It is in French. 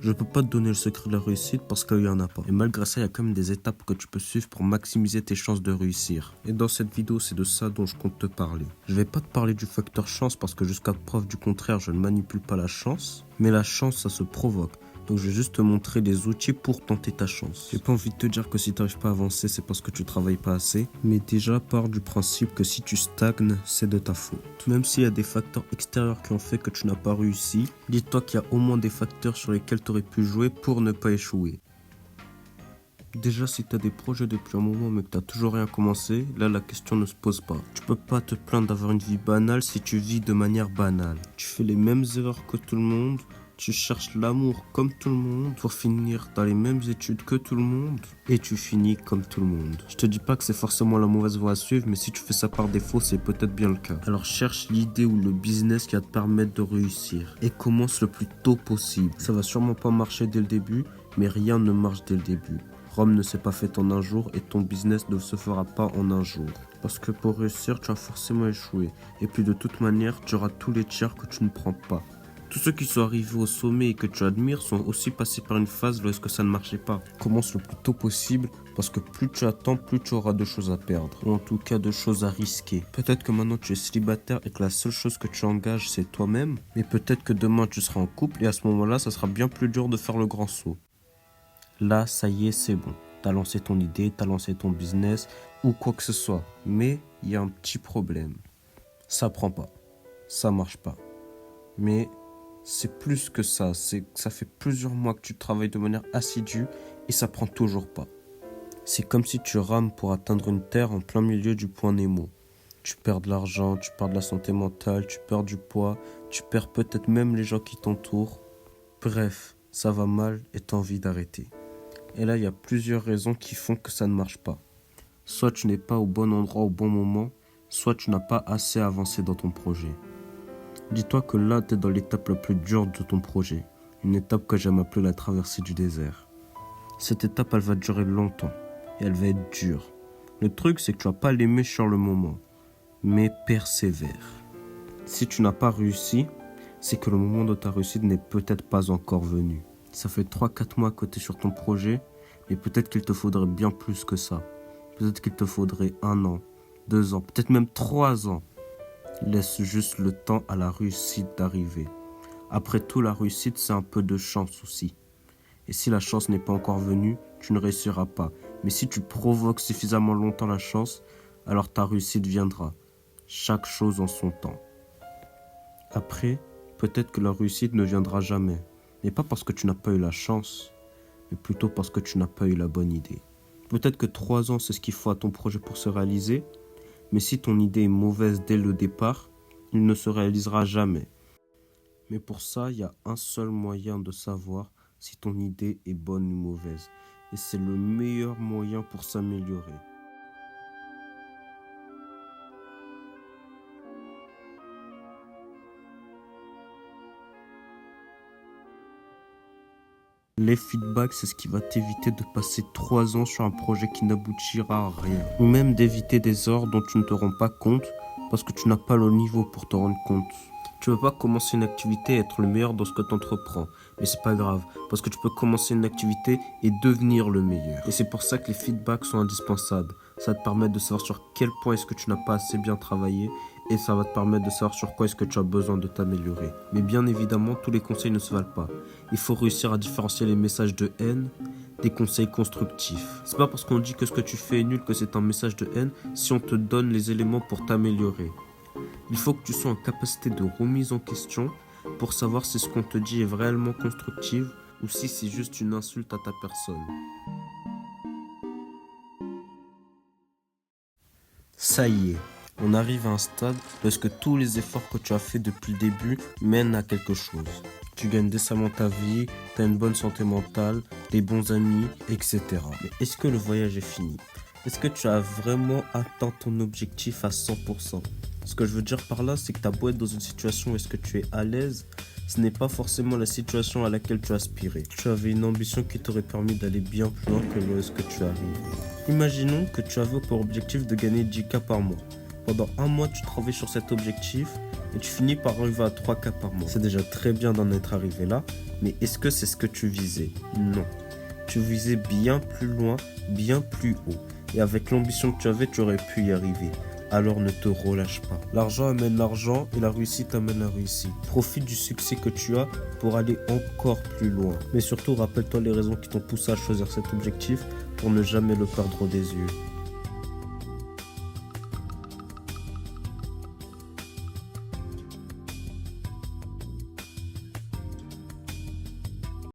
Je peux pas te donner le secret de la réussite parce qu'il y en a pas. Et malgré ça, il y a quand même des étapes que tu peux suivre pour maximiser tes chances de réussir. Et dans cette vidéo, c'est de ça dont je compte te parler. Je vais pas te parler du facteur chance parce que jusqu'à preuve du contraire, je ne manipule pas la chance. Mais la chance, ça se provoque. Donc je vais juste te montrer des outils pour tenter ta chance. J'ai pas envie de te dire que si tu n'arrives pas à avancer, c'est parce que tu travailles pas assez. Mais déjà, pars du principe que si tu stagnes, c'est de ta faute. Même s'il y a des facteurs extérieurs qui ont fait que tu n'as pas réussi, dis-toi qu'il y a au moins des facteurs sur lesquels tu aurais pu jouer pour ne pas échouer. Déjà, si tu as des projets depuis un moment mais que tu n'as toujours rien commencé, là la question ne se pose pas. Tu peux pas te plaindre d'avoir une vie banale si tu vis de manière banale. Tu fais les mêmes erreurs que tout le monde. Tu cherches l'amour comme tout le monde pour finir dans les mêmes études que tout le monde et tu finis comme tout le monde. Je te dis pas que c'est forcément la mauvaise voie à suivre, mais si tu fais ça par défaut, c'est peut-être bien le cas. Alors cherche l'idée ou le business qui va te permettre de réussir et commence le plus tôt possible. Ça va sûrement pas marcher dès le début, mais rien ne marche dès le début. Rome ne s'est pas faite en un jour et ton business ne se fera pas en un jour. Parce que pour réussir, tu vas forcément échouer. Et puis de toute manière, tu auras tous les tiers que tu ne prends pas. Tous ceux qui sont arrivés au sommet et que tu admires sont aussi passés par une phase lorsque ça ne marchait pas. Commence le plus tôt possible parce que plus tu attends, plus tu auras de choses à perdre. Ou en tout cas de choses à risquer. Peut-être que maintenant tu es célibataire et que la seule chose que tu engages c'est toi-même. Mais peut-être que demain tu seras en couple et à ce moment-là ça sera bien plus dur de faire le grand saut. Là ça y est c'est bon. T'as lancé ton idée, t'as lancé ton business ou quoi que ce soit. Mais il y a un petit problème. Ça prend pas. Ça marche pas. Mais c'est plus que ça, ça fait plusieurs mois que tu travailles de manière assidue et ça prend toujours pas. C'est comme si tu rames pour atteindre une terre en plein milieu du point Nemo. Tu perds de l'argent, tu perds de la santé mentale, tu perds du poids, tu perds peut-être même les gens qui t'entourent. Bref, ça va mal et t'as envie d'arrêter. Et là, il y a plusieurs raisons qui font que ça ne marche pas. Soit tu n'es pas au bon endroit au bon moment, soit tu n'as pas assez avancé dans ton projet. Dis-toi que là, tu es dans l'étape la plus dure de ton projet. Une étape que j'aime appeler la traversée du désert. Cette étape, elle va durer longtemps. Et elle va être dure. Le truc, c'est que tu vas pas l'aimer sur le moment. Mais persévère. Si tu n'as pas réussi, c'est que le moment de ta réussite n'est peut-être pas encore venu. Ça fait 3-4 mois que tu es sur ton projet, mais peut-être qu'il te faudrait bien plus que ça. Peut-être qu'il te faudrait 1 an, 2 ans, peut-être même 3 ans. Laisse juste le temps à la réussite d'arriver. Après tout, la réussite, c'est un peu de chance aussi. Et si la chance n'est pas encore venue, tu ne réussiras pas. Mais si tu provoques suffisamment longtemps la chance, alors ta réussite viendra. Chaque chose en son temps. Après, peut-être que la réussite ne viendra jamais. Mais pas parce que tu n'as pas eu la chance, mais plutôt parce que tu n'as pas eu la bonne idée. Peut-être que 3 ans, c'est ce qu'il faut à ton projet pour se réaliser. Mais si ton idée est mauvaise dès le départ, il ne se réalisera jamais. Mais pour ça, il y a un seul moyen de savoir si ton idée est bonne ou mauvaise. Et c'est le meilleur moyen pour s'améliorer. Les feedbacks, c'est ce qui va t'éviter de passer 3 ans sur un projet qui n'aboutira à rien. Ou même d'éviter des heures dont tu ne te rends pas compte parce que tu n'as pas le niveau pour te rendre compte. Tu ne peux pas commencer une activité et être le meilleur dans ce que tu entreprends. Mais c'est pas grave, parce que tu peux commencer une activité et devenir le meilleur. Et c'est pour ça que les feedbacks sont indispensables. Ça te permet de savoir sur quel point est-ce que tu n'as pas assez bien travaillé et ça va te permettre de savoir sur quoi est-ce que tu as besoin de t'améliorer. Mais bien évidemment, tous les conseils ne se valent pas. Il faut réussir à différencier les messages de haine des conseils constructifs. C'est pas parce qu'on dit que ce que tu fais est nul que c'est un message de haine si on te donne les éléments pour t'améliorer. Il faut que tu sois en capacité de remise en question pour savoir si ce qu'on te dit est réellement constructif ou si c'est juste une insulte à ta personne. Ça y est, on arrive à un stade lorsque tous les efforts que tu as fait depuis le début mènent à quelque chose. Tu gagnes décemment ta vie, tu as une bonne santé mentale, des bons amis, etc. Mais est-ce que le voyage est fini ? Est-ce que tu as vraiment atteint ton objectif à 100%? Ce que je veux dire par là, c'est que tu as beau être dans une situation où est-ce que tu es à l'aise, ce n'est pas forcément la situation à laquelle tu aspirais. Tu avais une ambition qui t'aurait permis d'aller bien plus loin que là où est-ce que tu arrives. Imaginons que tu avais pour objectif de gagner 10K par mois. Pendant un mois, tu travailles sur cet objectif et tu finis par arriver à 3K par mois. C'est déjà très bien d'en être arrivé là, mais est-ce que c'est ce que tu visais? Non. Tu visais bien plus loin, bien plus haut. Et avec l'ambition que tu avais, tu aurais pu y arriver. Alors ne te relâche pas. L'argent amène l'argent et la réussite amène la réussite. Profite du succès que tu as pour aller encore plus loin. Mais surtout, rappelle-toi les raisons qui t'ont poussé à choisir cet objectif pour ne jamais le perdre des yeux.